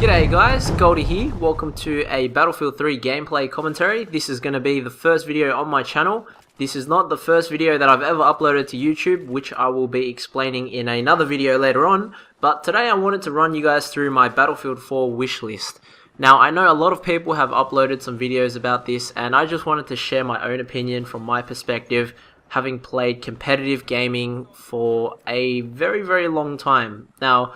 G'day guys, Goldie here. Welcome to a Battlefield 3 gameplay commentary. This is going to be the first video on my channel. This is not the first video that I've ever uploaded to YouTube, which I will be explaining in another video later on. But today I wanted to run you guys through my Battlefield 4 wish list. Now I know a lot of people have uploaded some videos about this, and I just wanted to share my own opinion from my perspective, having played competitive gaming for a very long time. Now,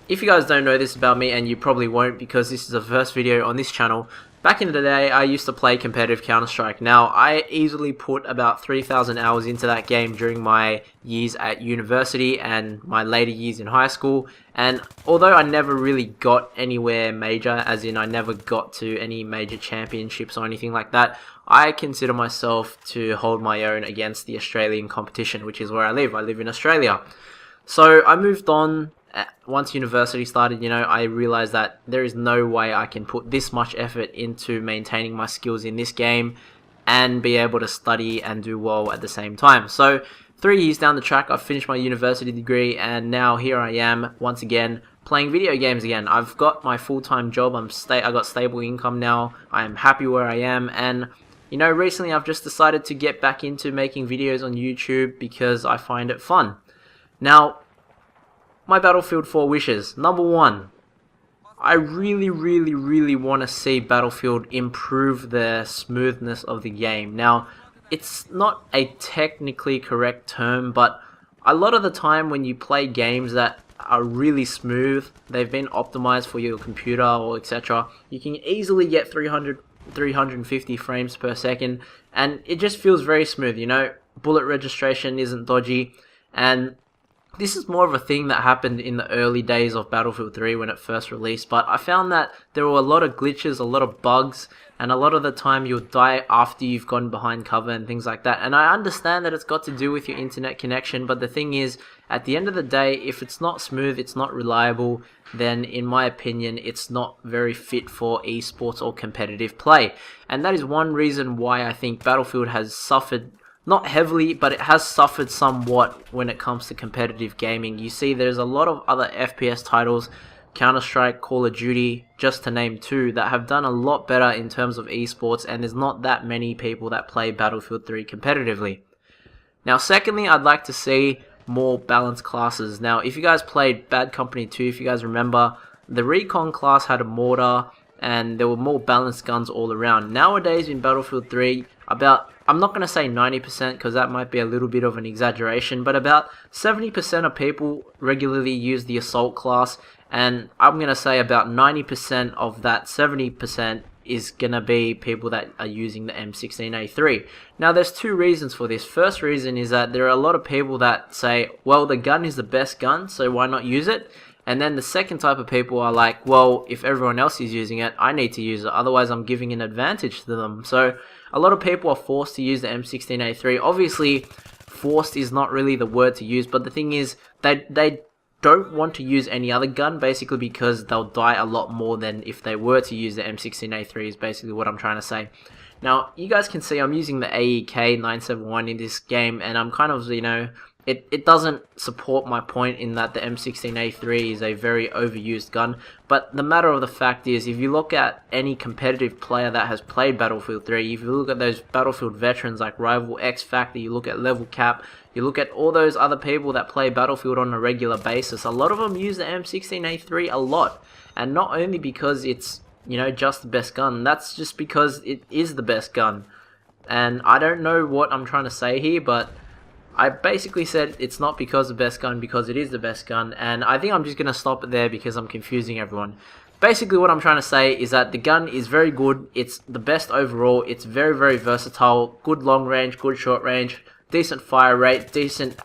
if you guys don't know this about me, and you probably won't because this is the first video on this channel, back in the day I used to play competitive Counter-Strike. Now I easily put about 3,000 hours into that game during my years at university and my later years in high school, and although I never really got anywhere major, as in I never got to any major championships or anything like that, I consider myself to hold my own against the Australian competition, which is where I live. I live in Australia. So I moved on. Once university started, I realized that there is no way I can put this much effort into maintaining my skills in this game and be able to study and do well at the same time. So 3 years down the track, I've finished my university degree, and now here I am once again playing video games again. I've got my full-time job. I got stable income now. I am happy where I am, and recently I've just decided to get back into making videos on YouTube because I find it fun. Now, my Battlefield 4 wishes. Number 1, I really want to see Battlefield improve the smoothness of the game. Now, it's not a technically correct term, but a lot of the time when you play games that are really smooth, they've been optimized for your computer or etc., you can easily get 350 frames per second, and it just feels very smooth. Bullet registration isn't dodgy, and this is more of a thing that happened in the early days of Battlefield 3 when it first released, but I found that there were a lot of glitches, a lot of bugs, and a lot of the time you'll die after you've gone behind cover and things like that. And I understand that it's got to do with your internet connection, but the thing is, at the end of the day, if it's not smooth, it's not reliable, then in my opinion, it's not very fit for eSports or competitive play. And that is one reason why I think Battlefield has suffered, not heavily, but it has suffered somewhat when it comes to competitive gaming. You see, there's a lot of other FPS titles, Counter-Strike, Call of Duty, just to name 2, that have done a lot better in terms of esports, and there's not that many people that play Battlefield 3 competitively. Now, secondly, I'd like to see more balanced classes. Now, if you guys played Bad Company 2, if you guys remember, the Recon class had a mortar, and there were more balanced guns all around. Nowadays in Battlefield 3, I'm not going to say 90% because that might be a little bit of an exaggeration, but about 70% of people regularly use the Assault class, and I'm going to say about 90% of that 70% is going to be people that are using the M16A3. Now, there's 2 reasons for this. First reason is that there are a lot of people that say, well, the gun is the best gun, so why not use it? And then the second type of people are like, well, if everyone else is using it, I need to use it, otherwise I'm giving an advantage to them. So a lot of people are forced to use the M16A3. Obviously, forced is not really the word to use, but the thing is, they don't want to use any other gun, basically because they'll die a lot more than if they were to use the M16A3, is basically what I'm trying to say. Now, you guys can see I'm using the AEK 971 in this game, and I'm kind of, it doesn't support my point in that the M16A3 is a very overused gun, but the matter of the fact is, if you look at any competitive player that has played Battlefield 3, if you look at those Battlefield veterans like Rival, X Factor, you look at Level Cap, you look at all those other people that play Battlefield on a regular basis, a lot of them use the M16A3 a lot, and not only because it's, just the best gun, that's just because it is the best gun. And I don't know what I'm trying to say here, but I basically said it's not because the best gun, because it is the best gun, and I think I'm just going to stop it there because I'm confusing everyone. Basically what I'm trying to say is that the gun is very good, it's the best overall, it's very versatile, good long range, good short range, decent fire rate, decent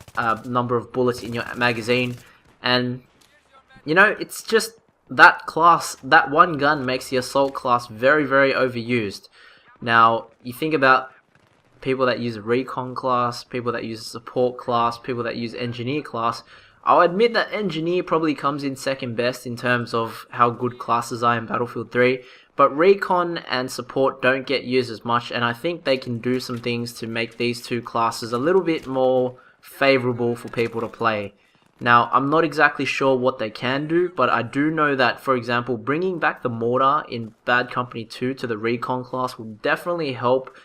number of bullets in your magazine, and it's just that class, that one gun makes the Assault class very overused. Now, you think about people that use a Recon class, people that use a Support class, people that use Engineer class. I'll admit that Engineer probably comes in second best in terms of how good classes are in Battlefield 3, but Recon and Support don't get used as much, and I think they can do some things to make these 2 classes a little bit more favourable for people to play. Now, I'm not exactly sure what they can do, but I do know that, for example, bringing back the mortar in Bad Company 2 to the recon class will definitely help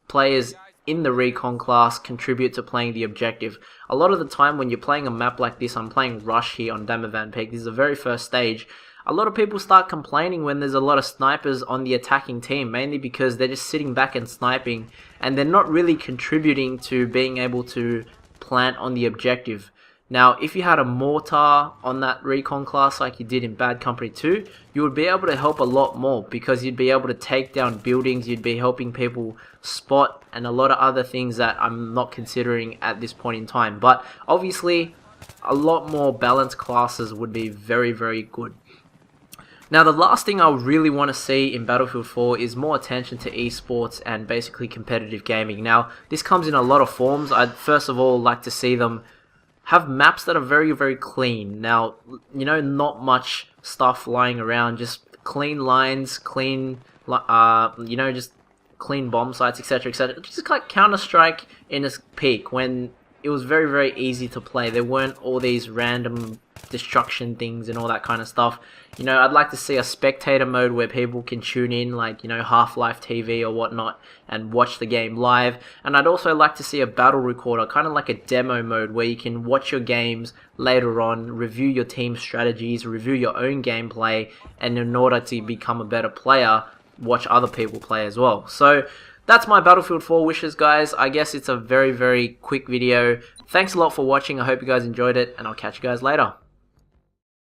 players in the recon class contribute to playing the objective. A lot of the time when you're playing a map like this, I'm playing Rush here on Damavan Peak, this is the very first stage, a lot of people start complaining when there's a lot of snipers on the attacking team, mainly because they're just sitting back and sniping, and they're not really contributing to being able to plant on the objective. Now, if you had a mortar on that recon class like you did in Bad Company 2, you would be able to help a lot more, because you'd be able to take down buildings, you'd be helping people spot, and a lot of other things that I'm not considering at this point in time. But obviously, a lot more balanced classes would be very, very good. Now, the last thing I really want to see in Battlefield 4 is more attention to esports and basically competitive gaming. Now, this comes in a lot of forms. I'd first of all like to see them have maps that are very, very clean. Now, you know, not much stuff lying around, just clean lines, clean, you know, just clean bomb sites, etc., etc. Just like Counter-Strike in its peak, when it was very, very easy to play. There weren't all these random destruction things and all that kind of stuff. You know, I'd like to see a spectator mode where people can tune in, like, you know, Half-Life TV or whatnot, and watch the game live. And I'd also like to see a battle recorder, kind of like a demo mode, where you can watch your games later on, review your team strategies, review your own gameplay, and in order to become a better player, watch other people play as well. So that's my Battlefield 4 wishes, guys. I guess it's a very, very quick video. Thanks a lot for watching. I hope you guys enjoyed it, and I'll catch you guys later.